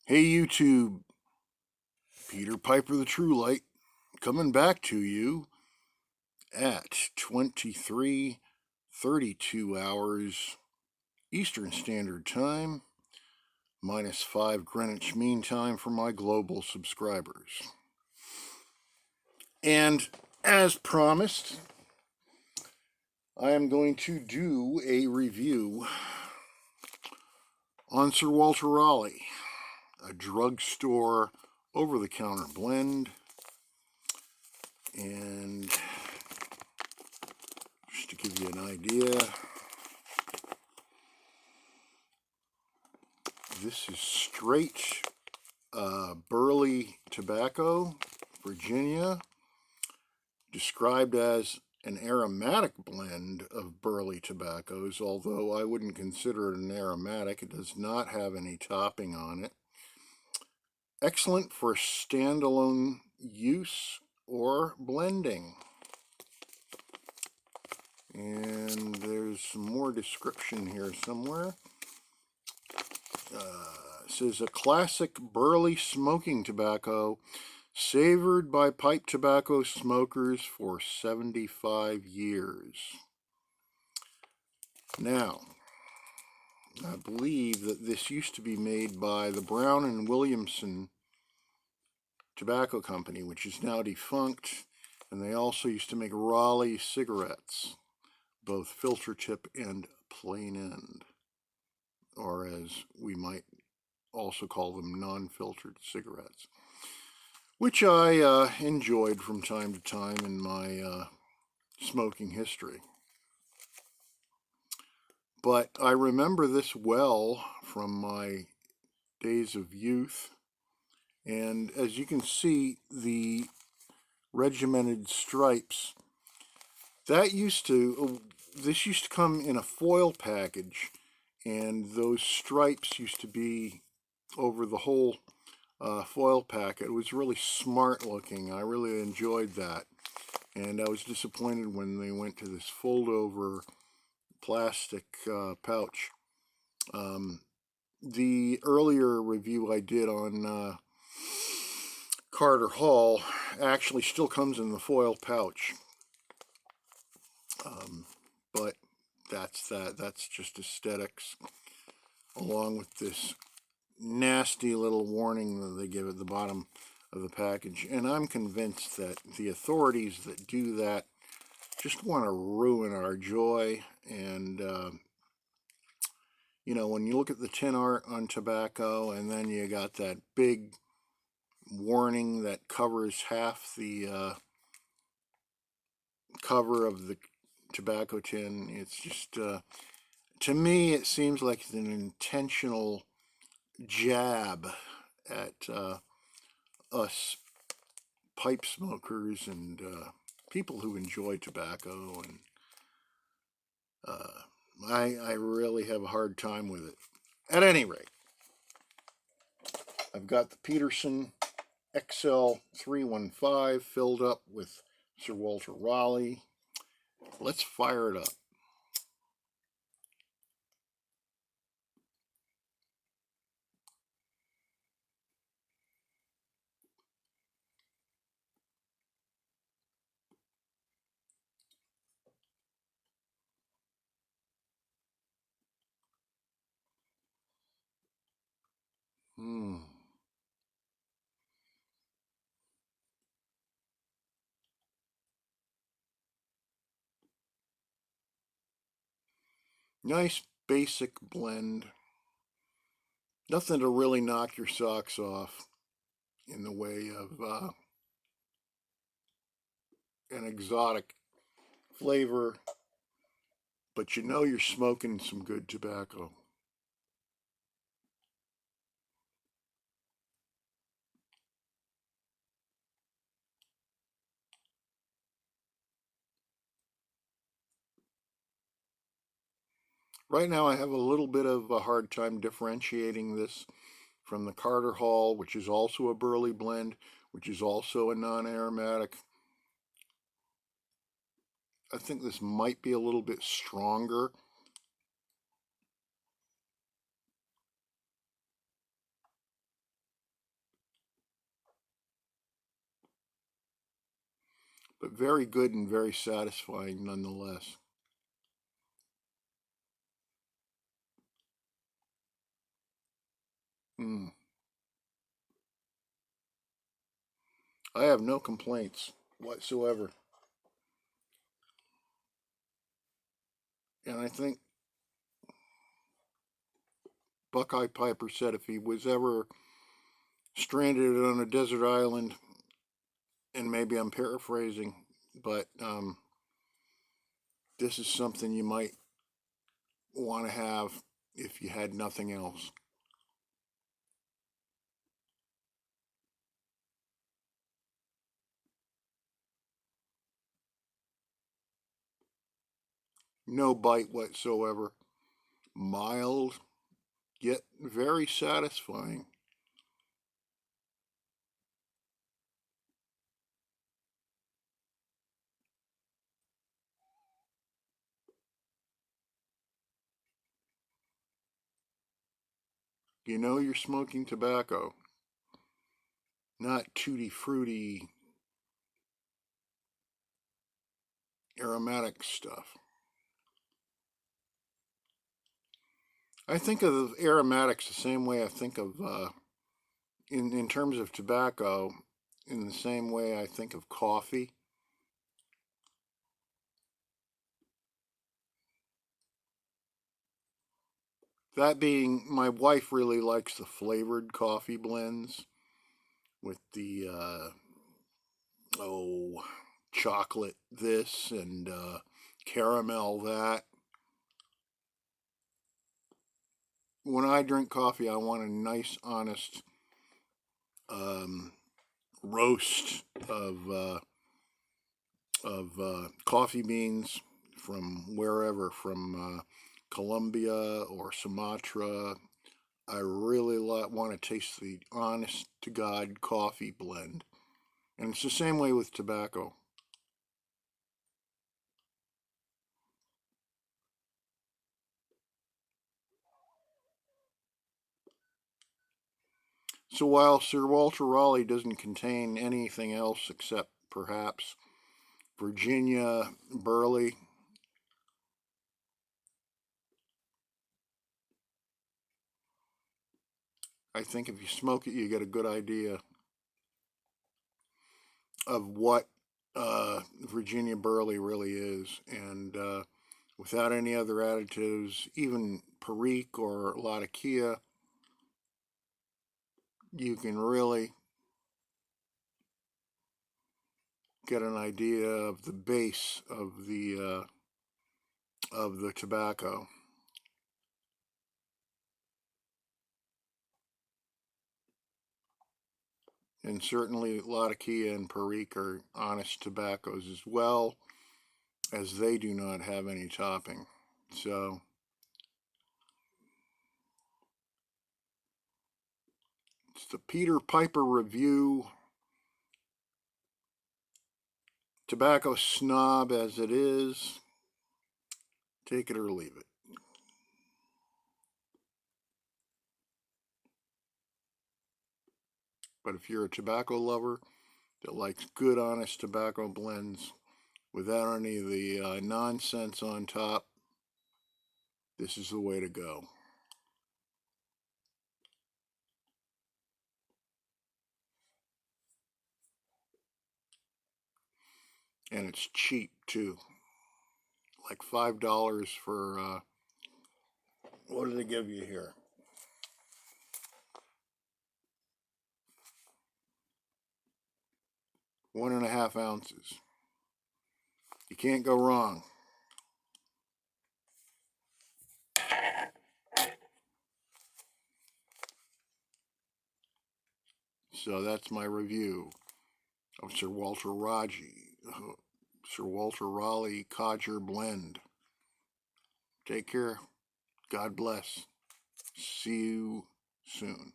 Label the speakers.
Speaker 1: Hey YouTube, Peter Piper the True Light coming back to you at 23:32 hours Eastern Standard Time, -5 Greenwich Mean Time for my global subscribers. And as promised, I am going to do a review on Sir Walter Raleigh, a drugstore over-the-counter blend. And just to give you an idea, this is straight Burley tobacco, Virginia, described as an aromatic blend of Burley tobaccos, although I wouldn't consider it an aromatic. It does not have any topping on it. Excellent for standalone use or blending. And there's some more description here somewhere. It says a classic Burley smoking tobacco savored by pipe tobacco smokers for 75 years. Now, I believe that this used to be made by the Brown and Williamson Tobacco Company, which is now defunct, and they also used to make Raleigh cigarettes, both filter tip and plain end, or as we might also call them, non-filtered cigarettes, which I enjoyed from time to time in my smoking history. But I remember this well from my days of youth, and as you can see, the regimented stripes, this used to come in a foil package, and those stripes used to be over the whole foil packet. It was really smart looking. I really enjoyed that, and I was disappointed when they went to this fold over plastic pouch. The earlier review I did on Carter Hall actually still comes in the foil pouch, but that's just aesthetics, along with this nasty little warning that they give at the bottom of the package. And I'm convinced that the authorities that do that just want to ruin our joy. And when you look at the tin art on tobacco, and then you got that big warning that covers half the cover of the tobacco tin, it's just, to me, it seems like an intentional jab at us pipe smokers and people who enjoy tobacco, and I really have a hard time with it. At any rate, I've got the Peterson XL 315 filled up with Sir Walter Raleigh. Let's fire it up. Nice basic blend. Nothing to really knock your socks off in the way of an exotic flavor, but you're smoking some good tobacco. Right now I have a little bit of a hard time differentiating this from the Carter Hall, which is also a Burley blend, which is also a non-aromatic. I think this might be a little bit stronger. very good and very satisfying nonetheless. I have no complaints whatsoever. And I think Buckeye Piper said if he was ever stranded on a desert island, and maybe I'm paraphrasing, but this is something you might want to have if you had nothing else. No bite whatsoever. Mild, yet very satisfying. You know you're smoking tobacco, not tutti frutti aromatic stuff. I think of aromatics the same way I think of, in terms of tobacco, in the same way I think of coffee. That being, my wife really likes the flavored coffee blends with the, oh, chocolate this and caramel that. When I drink coffee, I want a nice, honest um, roast of coffee beans from wherever, from Colombia or Sumatra. I really want to taste the honest to God coffee blend. And it's the same way with tobacco. So while Sir Walter Raleigh doesn't contain anything else except perhaps Virginia Burley, I think if you smoke it, you get a good idea of what Virginia Burley really is. And without any other additives, even Perique or Latakia, you can really get an idea of the base of the tobacco. And certainly Latakia and Perique are honest tobaccos as well, as they do not have any topping. So it's the Peter Piper review. Tobacco snob as it is, take it or leave it. But if you're a tobacco lover that likes good, honest tobacco blends without any of the nonsense on top, this is the way to go. And it's cheap too. Like $5 for, what do they give you here? 1.5 ounces. You can't go wrong. So that's my review of Sir Walter Raleigh Codger blend. Take care. God bless. See you soon.